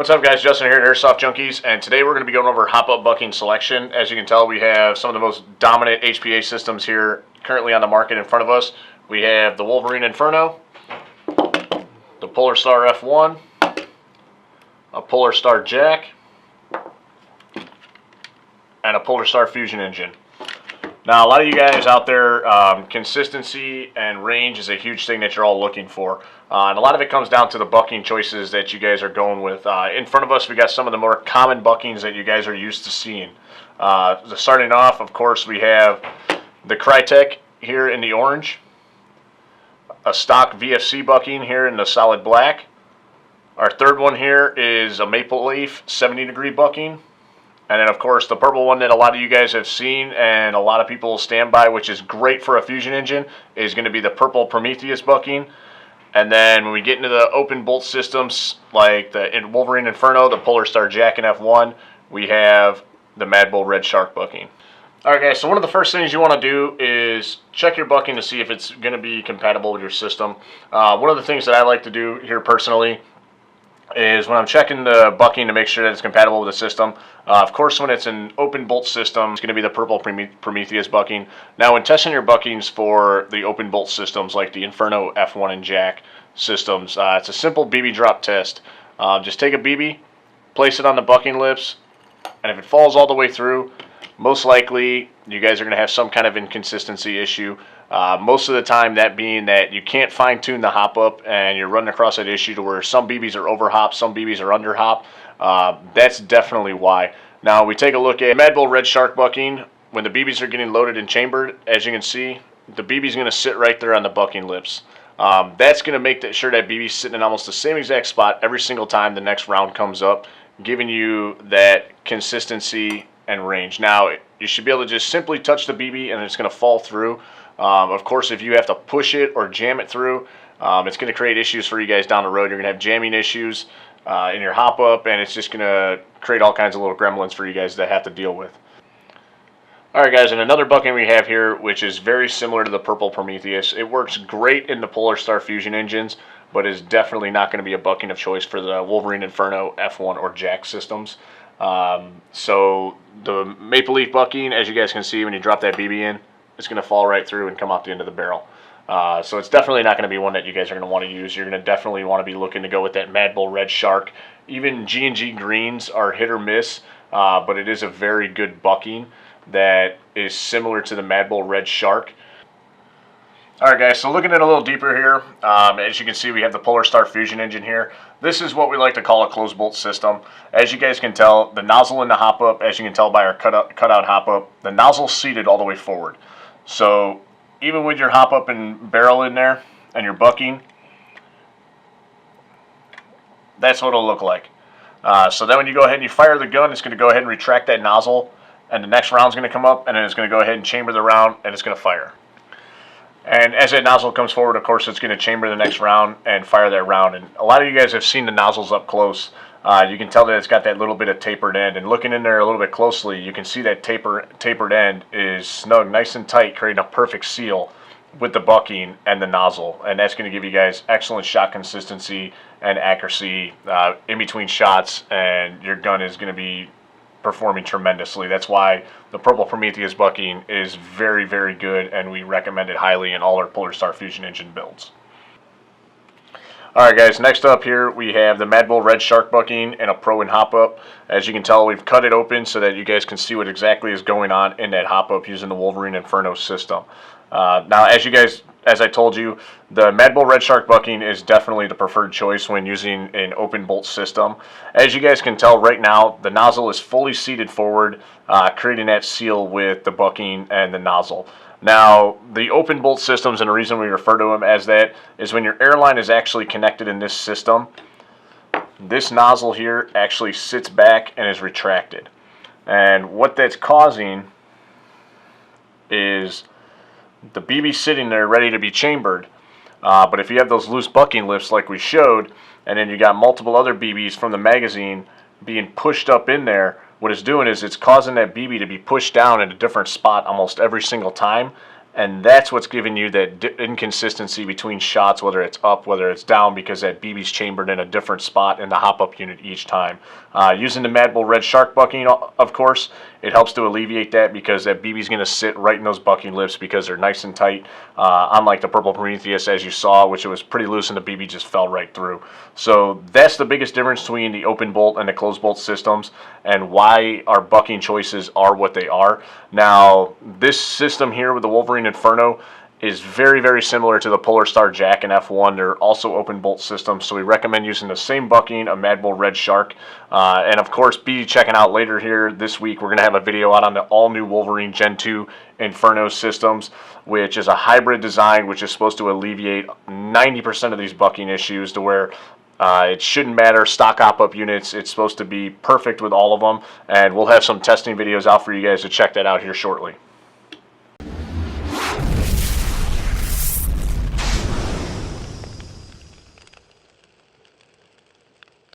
What's up, guys? Justin here at Airsoftjunkiez, and today we're going to be going over hop-up bucking selection. As you can tell, we have some of the most dominant HPA systems here currently on the market in front of us. We have the Wolverine Inferno, the PolarStar F1, a PolarStar Jack, and a PolarStar Fusion engine. Now, a lot of you guys out there, consistency and range is a huge thing that you're all looking for. And a lot of it comes down to the bucking choices that you guys are going with. In front of us, we got some of the more common buckings that you guys are used to seeing. Starting off, of course, we have the Crytek here in the orange, a stock VFC bucking here in the solid black. Our third one here is a Maple Leaf 70-degree bucking. And then, of course, the purple one that a lot of you guys have seen and a lot of people stand by, which is great for a fusion engine, is going to be the purple Prometheus bucking. And then when we get into the open bolt systems like the Wolverine Inferno, the PolarStar Jack and F1, we have the Mad Bull Red Shark bucking. Alright guys, so one of the first things you want to do is check your bucking to see if it's going to be compatible with your system. One of the things that I like to do here personally is when I'm checking the bucking to make sure that it's compatible with the system. Of course, when it's an open bolt system, it's going to be the purple Prometheus bucking. Now, when testing your buckings for the open bolt systems like the Inferno, F1, and Jack systems, it's a simple BB drop test. Just take a BB, place it on the bucking lips, and if it falls all the way through, most likely you guys are going to have some kind of inconsistency issue. Most of the time that being that you can't fine tune the hop up and you're running across that issue to where some BBs are over hop, some BBs are under hop. That's definitely why. Now we take a look at Mad Bull Red Shark bucking. When the BBs are getting loaded and chambered, as you can see, the BB is going to sit right there on the bucking lips. That's going to make sure that BB is sitting in almost the same exact spot every single time the next round comes up, giving you that consistency and range. Now you should be able to just simply touch the BB and it's going to fall through. Of course, if you have to push it or jam it through, it's going to create issues for you guys down the road. You're going to have jamming issues in your hop up, and it's just going to create all kinds of little gremlins for you guys to have to deal with. Alright guys, and another bucking we have here, which is very similar to the purple Prometheus. It works great in the PolarStar Fusion engines, but is definitely not going to be a bucking of choice for the Wolverine Inferno, F1, or Jack systems. So the Maple Leaf bucking, as you guys can see, when you drop that BB in, it's going to fall right through and come out the end of the barrel. So it's definitely not going to be one that you guys are going to want to use. You're going to definitely want to be looking to go with that Mad Bull Red Shark. Even G&G greens are hit or miss, but it is a very good bucking that is similar to the Mad Bull Red Shark. Alright guys, so looking at a little deeper here, as you can see we have the PolarStar Fusion engine here. This is what we like to call a closed bolt system. As you guys can tell, the nozzle in the hop up, as you can tell by our cutout hop up, the nozzle's seated all the way forward. So even with your hop up and barrel in there and your bucking, that's what it'll look like. So then when you go ahead and you fire the gun, it's going to go ahead and retract that nozzle, and the next round's going to come up, and then it's going to go ahead and chamber the round, and it's going to fire. And as that nozzle comes forward, of course, it's going to chamber the next round and fire that round. And a lot of you guys have seen the nozzles up close. You can tell that it's got that little bit of tapered end. And looking in there a little bit closely, you can see that tapered end is snug, nice and tight, creating a perfect seal with the bucking and the nozzle. And that's going to give you guys excellent shot consistency and accuracy in between shots. And your gun is going to be performing tremendously. That's why the purple Prometheus bucking is very, very good, and we recommend it highly in all our PolarStar Fusion engine builds. Alright guys, next up here we have the Mad Bull Red Shark bucking and a Pro and hop up. As you can tell, we've cut it open so that you guys can see what exactly is going on in that hop up using the Wolverine Inferno system. Now, as I told you, the Mad Bull Red Shark bucking is definitely the preferred choice when using an open bolt system. As you guys can tell right now, the nozzle is fully seated forward, creating that seal with the bucking and the nozzle. Now, the open bolt systems, and the reason we refer to them as that, is when your airline is actually connected in this system, this nozzle here actually sits back and is retracted. And what that's causing is the BB sitting there ready to be chambered, but if you have those loose bucking lips like we showed, and then you got multiple other BBs from the magazine being pushed up in there, what it's doing is it's causing that BB to be pushed down in a different spot almost every single time, and that's what's giving you that inconsistency between shots, whether it's up, whether it's down, because that BB's chambered in a different spot in the hop-up unit each time. Using the Mad Bull Red Shark bucking, of course, it helps to alleviate that, because that BB's going to sit right in those bucking lips because they're nice and tight, unlike the Purple Prometheus, as you saw, which it was pretty loose and the BB just fell right through. So that's the biggest difference between the open bolt and the closed bolt systems, and why our bucking choices are what they are. Now, this system here with the Wolverine Inferno is very, very similar to the PolarStar Jack and F1. They're also open bolt systems, so we recommend using the same bucking, a Mad Bull Red Shark. And of course, be checking out later here this week, we're going to have a video out on the all-new Wolverine Gen 2 Inferno systems, which is a hybrid design, which is supposed to alleviate 90% of these bucking issues, to where it shouldn't matter, stock hop-up units, it's supposed to be perfect with all of them, and we'll have some testing videos out for you guys to check that out here shortly.